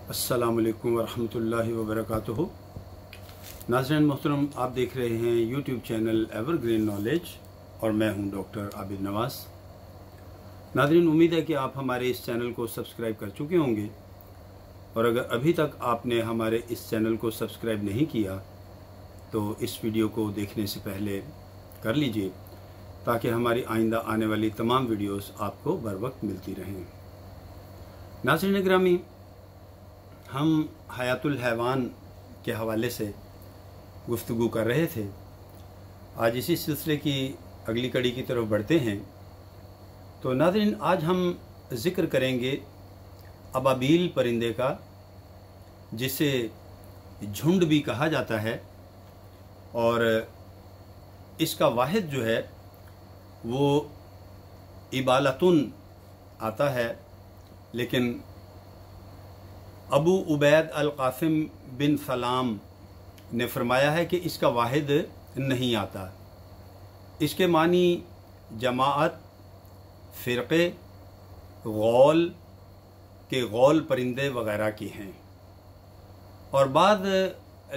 अस्सलामुअलैकुम वरहमतुल्लाहि वबरकातुहू। नाज़रीन मोहतरम, आप देख रहे हैं यूट्यूब चैनल एवरग्रीन नॉलेज और मैं हूं डॉक्टर आबिद नवाज़। नाज़रीन, उम्मीद है कि आप हमारे इस चैनल को सब्सक्राइब कर चुके होंगे, और अगर अभी तक आपने हमारे इस चैनल को सब्सक्राइब नहीं किया तो इस वीडियो को देखने से पहले कर लीजिए, ताकि हमारी आइंदा आने वाली तमाम वीडियोस आपको बर वक्त मिलती रहें। नाज़रीन गिरामी, हम हयातुल हैवान के हवाले से गुफ्तगू कर रहे थे। आज इसी सिलसिले की अगली कड़ी की तरफ बढ़ते हैं। तो नाज़रीन, आज हम ज़िक्र करेंगे अबाबील परिंदे का, जिसे झुंड भी कहा जाता है, और इसका वाहिद जो है वो इबालतुन आता है, लेकिन अबू उबैद अल कासिम बिन सलाम ने फरमाया है कि इसका वाहिद नहीं आता। इसके मानी जमाअत, फ़िरक़े, गौल के गौल परिंदे वगैरह की हैं, और बाद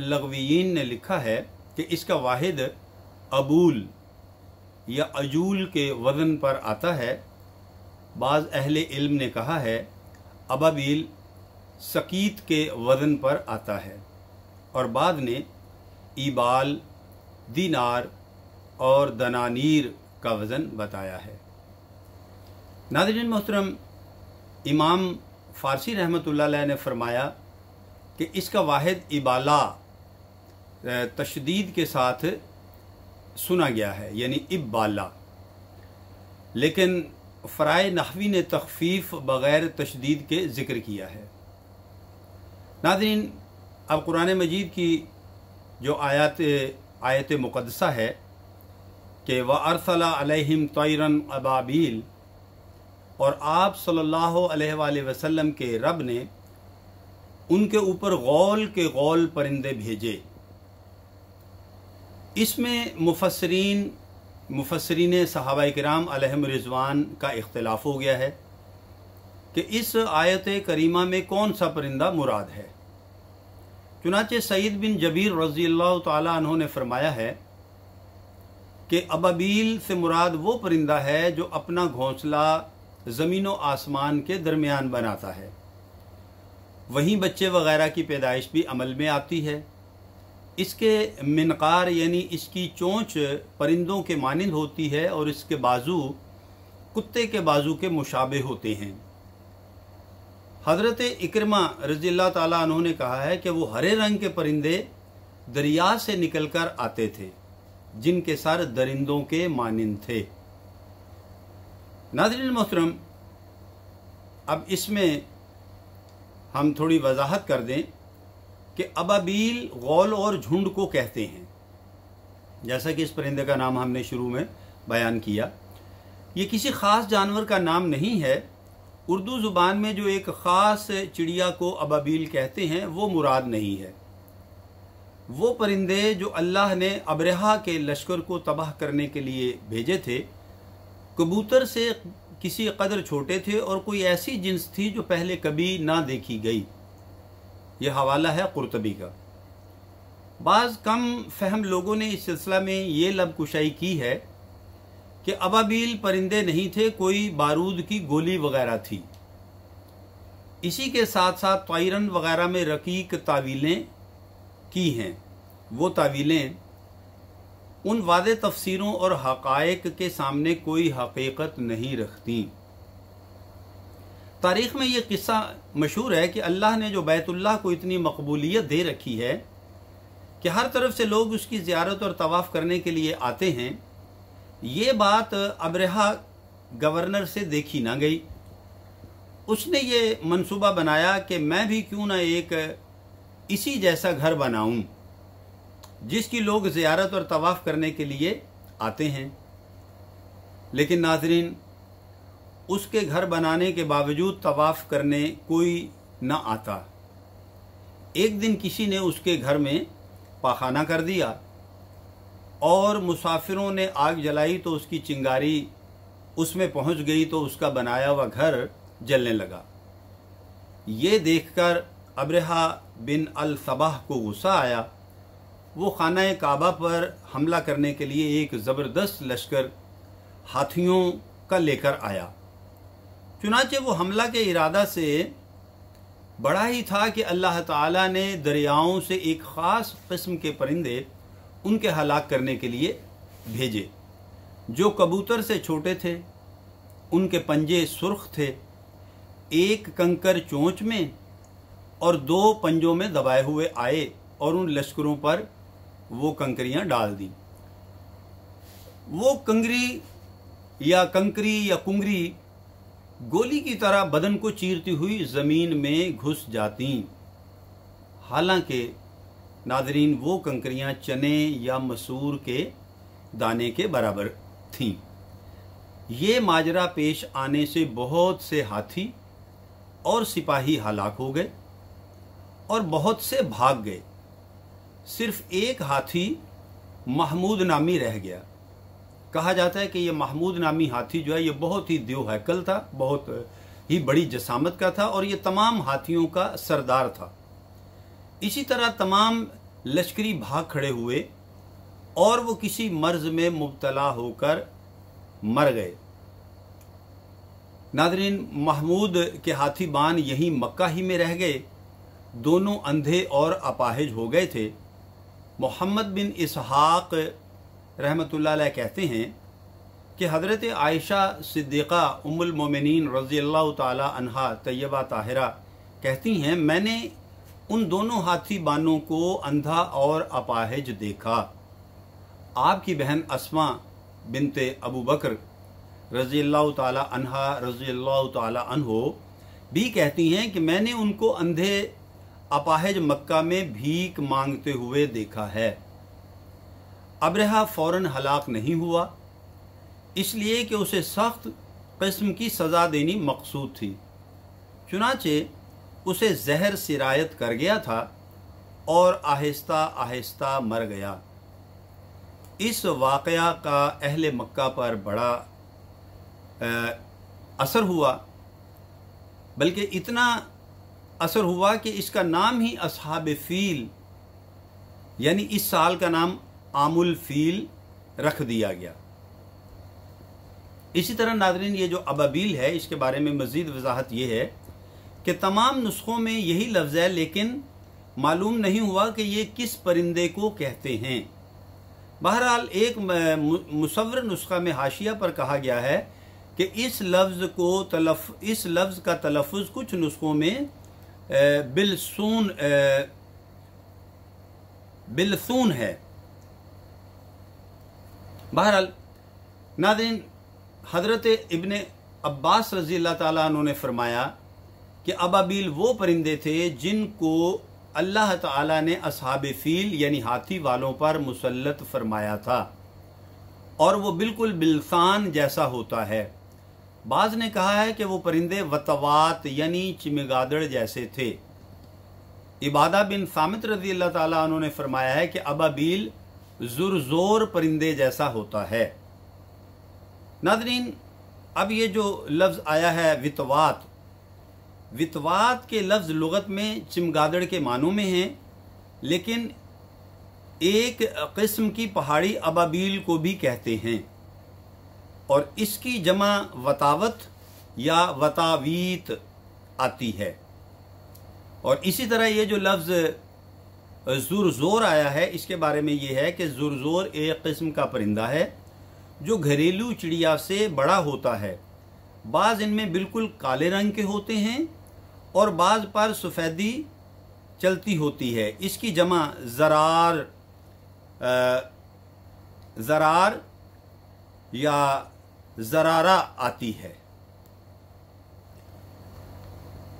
लगवीयीन ने लिखा है कि इसका वाहिद अबूल या अजूल के वज़न पर आता है। बाज़ अहले इल्म ने कहा है अबाबील सकीत के वज़न पर आता है, और बाद ने ईबाल, दीनार और दनानीर का वज़न बताया है। नाज़रीन मोहतरम, इमाम फ़ारसी रहमतुल्लाह अलैह ने फरमाया कि इसका वाहिद इबाला तशदीद के साथ सुना गया है, यानी इबाला, लेकिन फ़राए नहवी ने तख़फ़ीफ़ बग़ैर तशदीद के ज़िक्र किया है। नाज़रीन, अब कुरान मजीद की जो आयत मुक़द्दसा है कि व अरसला अलैहिम तैरन अबाबील, और आप सल्लल्लाहु अलैहि वसल्लम के रब ने उनके ऊपर गौल के गौल परिंदे भेजे। इसमें मुफस्सिरीन सहाबाए किराम अलैहिम रिज़वान का इख्तिलाफ हो गया है कि इस आयत करीमा में कौन सा परिंदा मुराद है। चुनाचे सईद बिन जबीर रज़ियल्लाहु ताला अन्हु ने फरमाया है कि अबाबील से मुराद वो परिंदा है जो अपना घोंसला ज़मीन व आसमान के दरमियान बनाता है, वहीं बच्चे वगैरह की पैदाइश भी अमल में आती है। इसके मिनकार यानी इसकी चोंच परिंदों के मानिंद होती है, और इसके बाजू कुत्ते के बाजू के मुशाबे होते हैं। हज़रत इकरमा रज़ियल्लाहु ताला अन्हु ने कहा है कि वो हरे रंग के परिंदे दरिया से निकलकर आते थे, जिनके सर दरिंदों के मानिंद थे। नाज़रीन मोहतरम, अब इसमें हम थोड़ी वजाहत कर दें कि अबाबील गौल और झुंड को कहते हैं। जैसा कि इस परिंदे का नाम हमने शुरू में बयान किया, ये किसी ख़ास जानवर का नाम नहीं है। उर्दू ज़ुबान में जो एक ख़ास चिड़िया को अबाबील कहते हैं वो मुराद नहीं है। वो परिंदे जो अल्लाह ने अबरहा के लश्कर को तबाह करने के लिए भेजे थे, कबूतर से किसी कदर छोटे थे, और कोई ऐसी जिन्स थी जो पहले कभी ना देखी गई। यह हवाला है कुर्तबी का। बाज़ कम फहम लोगों ने इस सिलसिला में ये लब कुशाई की है कि अबाबील परिंदे नहीं थे, कोई बारूद की गोली वगैरह थी। इसी के साथ साथ तैरन वगैरह में रकीक तावीलें की हैं। वो तावीलें उन वादे तफसीरों और हक़ाइक़ के सामने कोई हकीकत नहीं रखती। तारीख़ में ये किस्सा मशहूर है कि अल्लाह ने जो बैतुल्लाह को इतनी मकबूलियत दे रखी है कि हर तरफ से लोग उसकी ज़ियारत और तवाफ़ करने के लिए आते हैं, ये बात अबरहा गवर्नर से देखी ना गई। उसने ये मंसूबा बनाया कि मैं भी क्यों ना एक इसी जैसा घर बनाऊं, जिसकी लोग ज़ियारत और तवाफ़ करने के लिए आते हैं। लेकिन नाज़रीन, उसके घर बनाने के बावजूद तवाफ़ करने कोई ना आता। एक दिन किसी ने उसके घर में पाखाना कर दिया, और मुसाफिरों ने आग जलाई तो उसकी चिंगारी उसमें पहुंच गई, तो उसका बनाया हुआ घर जलने लगा। ये देखकर अबरहा बिन अल सबाह को गुस्सा आया, वो खाना काबा पर हमला करने के लिए एक ज़बरदस्त लश्कर हाथियों का लेकर आया। चुनाचे वो हमला के इरादा से बड़ा ही था कि अल्लाह ताला ने दरियाओं से एक ख़ास किस्म के परिंदे उनके हलाक करने के लिए भेजे, जो कबूतर से छोटे थे, उनके पंजे सुर्ख थे, एक कंकर चोंच में और 2 पंजों में दबाए हुए आए और उन लश्करों पर वो कंकरियां डाल दी। वो कंकरी या कुंगरी गोली की तरह बदन को चीरती हुई ज़मीन में घुस जाती। हालांकि नादरीन वो कंकरियां चने या मसूर के दाने के बराबर थीं। ये माजरा पेश आने से बहुत से हाथी और सिपाही हलाक हो गए और बहुत से भाग गए। सिर्फ एक हाथी महमूद नामी रह गया। कहा जाता है कि ये महमूद नामी हाथी जो है ये बहुत ही देवहैकल था, बहुत ही बड़ी जसामत का था और ये तमाम हाथियों का सरदार था। इसी तरह तमाम लश्करी भाग खड़े हुए और वो किसी मर्ज में मुब्तला होकर मर गए। नादरीन, महमूद के हाथी बान यहीं मक्का ही में रह गए। दोनों अंधे और अपाहिज हो गए थे। मोहम्मद बिन इसहाक रहमतुल्लाह अलैह कहते हैं कि हज़रत आयशा सिद्दीक़ा उम्मुल मोमिनीन रज़ियल्लाहु ताला अन्हा तैयबा ताहिरा कहती हैं, मैंने उन दोनों हाथी बानों को अंधा और अपाहिज देखा। आपकी बहन अस्मा बिनते अबू बकर रज़ियल्लाहु ताला अन्हा रज़ियल्लाहु ताला अन्हो भी कहती हैं कि मैंने उनको अंधे अपाहिज मक्का में भीख मांगते हुए देखा है। अबरहा फौरन हलाक नहीं हुआ, इसलिए कि उसे सख्त किस्म की सज़ा देनी मकसूद थी। चुनाचे उसे जहर सिरायत कर गया था और आहिस्ता आहिस्ता मर गया। इस वाक़या का अहले मक्का पर बड़ा असर हुआ, बल्कि इतना असर हुआ कि इसका नाम ही असहाब फील यानी इस साल का नाम आमुल फील रख दिया गया। इसी तरह नाज़रीन, ये जो अबाबील है इसके बारे में मज़ीद वजाहत ये है कि तमाम नुस्खों में यही लफ्ज़ है, लेकिन मालूम नहीं हुआ कि ये किस परिंदे को कहते हैं। बहरहाल एक मुसव्वर नुस्खा में हाशिया पर कहा गया है कि इस लफ्ज़ का तलफ़्फ़ुज़ कुछ नुस्खों में बिलसून है। बहरहाल नाज़रीन, हज़रत इब्ने अब्बास रज़ी अल्लाह ताला अन्हु ने फरमाया कि अबाबील वो परिंदे थे जिनको अल्लाह ताला ने असहाब फील यानी हाथी वालों पर मुसल्लत फरमाया था और वो बिल्कुल बिलसान जैसा होता है। बाज़ ने कहा है कि वो परिंदे वतवात यानी चिमगादड़ जैसे थे। इबादा बिन सामित रज़ी अल्लाह ताला अन्हु ने फरमाया है कि अबाबील ज़ुरज़ोर परिंदे जैसा होता है। नाज़रीन, अब ये जो लफ्ज़ आया है वितवात, वितवात के लफ्ज़ लुगत में चिमगादड़ के मानों में हैं, लेकिन एक किस्म की पहाड़ी अबाबील को भी कहते हैं और इसकी जमा वतावत या वतावीत आती है। और इसी तरह ये जो लफ्ज़ ज़ुरज़ोर आया है इसके बारे में ये है कि ज़ुरज़ोर एक किस्म का परिंदा है जो घरेलू चिड़िया से बड़ा होता है। बाज़ इनमें बिल्कुल काले रंग के होते हैं और बाज़ पर सफ़ेदी चलती होती है। इसकी जमा ज़रार या ज़रारा आती है।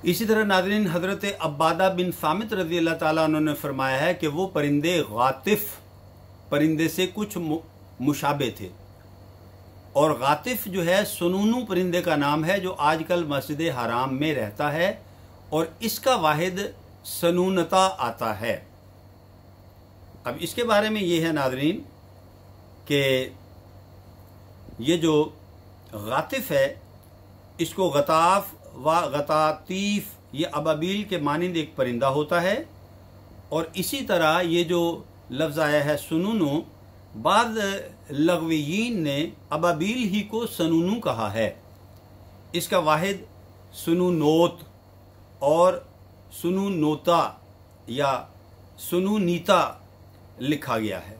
इसी तरह नाज़रीन, हज़रत अब्बादा बिन सामित रज़ी अल्लाह ताला उन्होंने फरमाया है कि वो परिंदे गातिफ परिंदे से कुछ मुशाबे थे और गातिफ जो है सुनूनू परिंदे का नाम है जो आजकल मस्जिद हराम में रहता है और इसका वाहिद सनूनता आता है। अब इसके बारे में ये है नाज़रीन कि ये जो गातिफ है इसको गताफ व गतातीफ ये अबाबील के मानिंद एक परिंदा होता है। और इसी तरह ये जो लफ्ज़ आया है सुनूनु, बाद लग़वीयीन ने अबाबील ही को सनूनु कहा है। इसका वाहिद सुनूनोत और सुनूनोता या सुनूनीता लिखा गया है।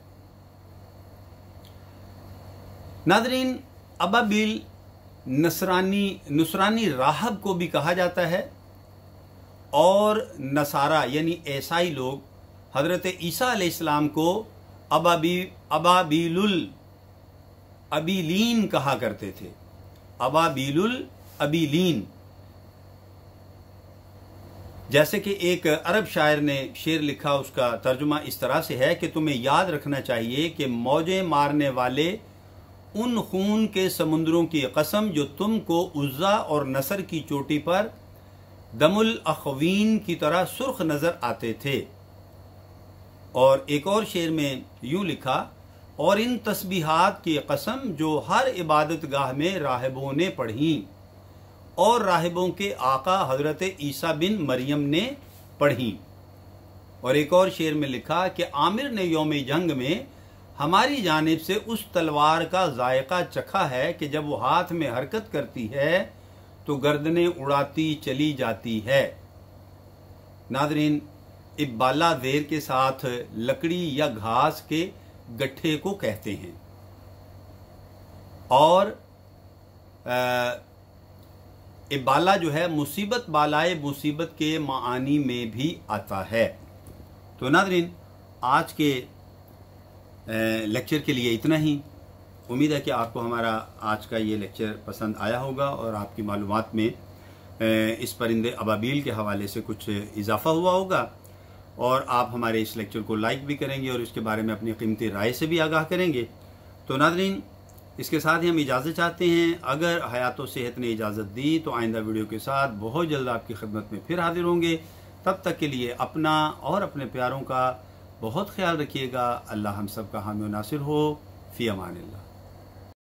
नादरीन, अबाबील नुसरानी राहब को भी कहा जाता है और नसारा यानी ईसाई लोग हज़रत ईसा अलैहिस्सलाम को अबाबीलुल अबीलीन कहा करते थे। अबाबीलुल अबीलीन, जैसे कि एक अरब शायर ने शेर लिखा, उसका तर्जुमा इस तरह से है कि तुम्हें याद रखना चाहिए कि मौजें मारने वाले उन खून के समुद्रों की कसम जो तुमको उज़्ज़ा और नसर की चोटी पर दमुल अखवीन की तरह सुर्ख नजर आते थे। और एक और शेर में यूं लिखा, और इन तस्बीहात की कसम जो हर इबादत गाह में राहिबों ने पढ़ी और राहिबों के आका हजरत ईसा बिन मरियम ने पढ़ी। और एक और शेर में लिखा कि आमिर ने यौम जंग में हमारी जानिब से उस तलवार का जायका चखा है कि जब वो हाथ में हरकत करती है तो गर्दनें उड़ाती चली जाती है। नादरीन, इब्बाला ज़ेर के साथ लकड़ी या घास के गट्ठे को कहते हैं। और इब्बाला जो है मुसीबत बालाए मुसीबत के मानी में भी आता है। तो नादरीन, आज के लेक्चर के लिए इतना ही। उम्मीद है कि आपको हमारा आज का ये लेक्चर पसंद आया होगा और आपकी मालूमात में इस परिंदे अबाबील के हवाले से कुछ इजाफा हुआ होगा और आप हमारे इस लेक्चर को लाइक भी करेंगे और इसके बारे में अपनी कीमती राय से भी आगाह करेंगे। तो नादरीन, इसके साथ ही हम इजाज़त चाहते हैं। अगर हयात व सेहत ने इजाज़त दी तो आइंदा वीडियो के साथ बहुत जल्द आपकी खिदमत में फिर हाजिर होंगे। तब तक के लिए अपना और अपने प्यारों का बहुत ख्याल रखिएगा। अल्लाह हम सब का हामी नासिर हो। फ़ी अमानिल्लाह।